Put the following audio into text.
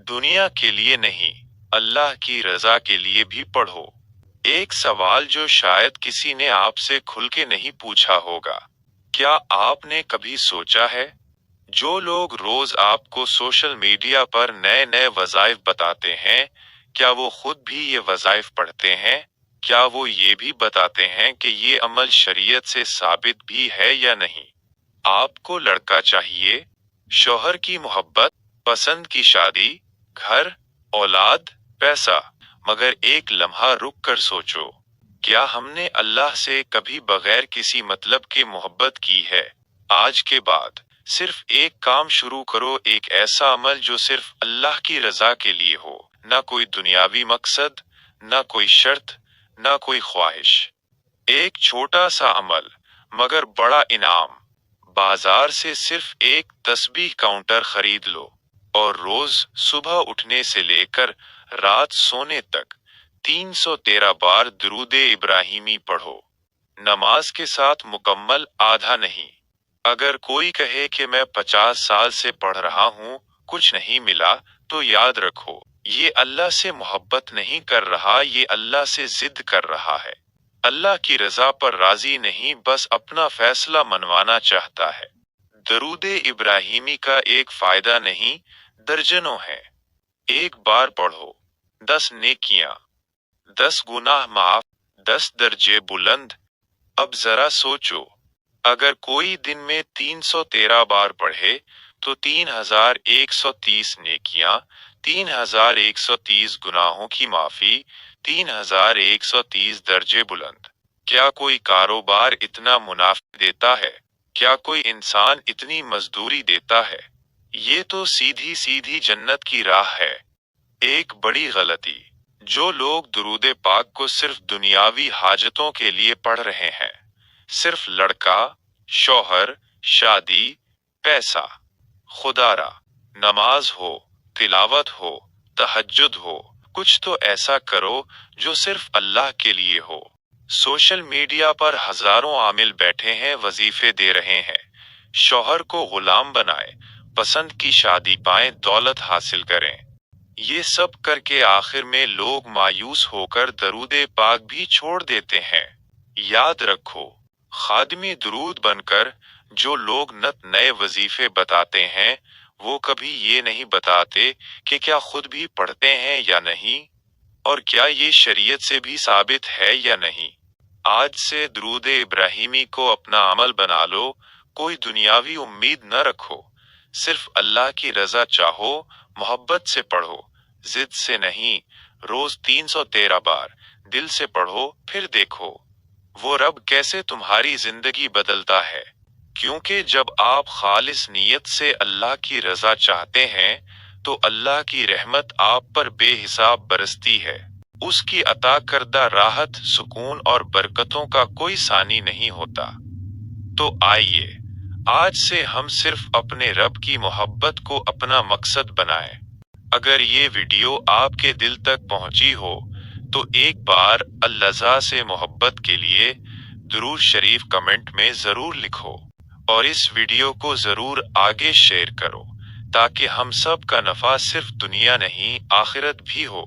दुनिया के लिए नहीं, अल्लाह की रजा के लिए भी पढ़ो। एक सवाल जो शायद किसी ने आपसे खुल के नहीं पूछा होगा। क्या आपने कभी सोचा है, जो लोग रोज आपको सोशल मीडिया पर नए नए वज़ाइफ बताते हैं, क्या वो खुद भी ये वज़ाइफ पढ़ते हैं? क्या वो ये भी बताते हैं कि ये अमल शरीयत से साबित भी है या नहीं? आपको लड़का चाहिए, शौहर की मोहब्बत, पसंद की शादी, घर, औलाद, पैसा, मगर एक लम्हा रुक कर सोचो, क्या हमने अल्लाह से कभी बगैर किसी मतलब के मोहब्बत की है? आज के बाद सिर्फ एक काम शुरू करो, एक ऐसा अमल जो सिर्फ अल्लाह की रजा के लिए हो, ना कोई दुनियावी मकसद, ना कोई शर्त, ना कोई ख्वाहिश। एक छोटा सा अमल मगर बड़ा इनाम। बाजार से सिर्फ एक तस्बीह काउंटर खरीद लो और रोज सुबह उठने से लेकर रात सोने तक 313 बार दुरूदे इब्राहिमी पढ़ो। नमाज के साथ मुकम्मल आधा नहीं। अगर कोई कहे कि मैं 50 साल से पढ़ रहा हूँ, कुछ नहीं मिला, तो याद रखो, ये अल्लाह से मोहब्बत नहीं कर रहा, ये अल्लाह से जिद कर रहा है। अल्लाह की रजा पर राजी नहीं, बस अपना फैसला मनवाना चाहता है। दरूदे इब्राहिमी का एक फायदा नहीं, दर्जनों है। एक बार पढ़ो, 10 नेकियां, 10 गुनाह माफ, 10 दर्जे बुलंद। अब जरा सोचो, अगर कोई दिन में 313 बार पढ़े तो 3130 नेकियां, 3130 गुनाहों की माफी, 3130 दर्जे बुलंद। क्या कोई कारोबार इतना मुनाफा देता है? क्या कोई इंसान इतनी मजदूरी देता है? ये तो सीधी सीधी जन्नत की राह है। एक बड़ी गलती, जो लोग दुरूदे पाक को सिर्फ दुनियावी हाजतों के लिए पढ़ रहे हैं, सिर्फ लड़का, शौहर, शादी, पैसा। खुदारा, नमाज हो, तिलावत हो, तहज्जुद हो, कुछ तो ऐसा करो जो सिर्फ अल्लाह के लिए हो। सोशल मीडिया पर हजारों आमिल बैठे हैं, वजीफे दे रहे हैं, शौहर को गुलाम बनाए, पसंद की शादी पाएं, दौलत हासिल करें। ये सब करके आखिर में लोग मायूस होकर दरूदे पाक भी छोड़ देते हैं। याद रखो, खादिमी दुरूद बनकर जो लोग नत नए वजीफे बताते हैं, वो कभी ये नहीं बताते कि क्या खुद भी पढ़ते हैं या नहीं, और क्या ये शरीयत से भी साबित है या नहीं। आज से दुरूदे इब्राहिमी को अपना अमल बना लो, कोई दुनियावी उम्मीद न रखो, सिर्फ अल्लाह की रजा चाहो, मोहब्बत से पढ़ो, जिद से नहीं। रोज 313 बार दिल से पढ़ो, फिर देखो वो रब कैसे तुम्हारी जिंदगी बदलता है। क्योंकि जब आप खालिस नीयत से अल्लाह की रजा चाहते हैं, तो अल्लाह की रहमत आप पर बेहिसाब बरसती है। उसकी अता करदा राहत, सुकून और बरकतों का कोई सानी नहीं होता। तो आइए, आज से हम सिर्फ अपने रब की मोहब्बत को अपना मकसद बनाएं। अगर ये वीडियो आपके दिल तक पहुंची हो, तो एक बार अल्लाह से मोहब्बत के लिए दुरूद शरीफ कमेंट में जरूर लिखो, और इस वीडियो को जरूर आगे शेयर करो, ताकि हम सब का नफा सिर्फ दुनिया नहीं, आखिरत भी हो।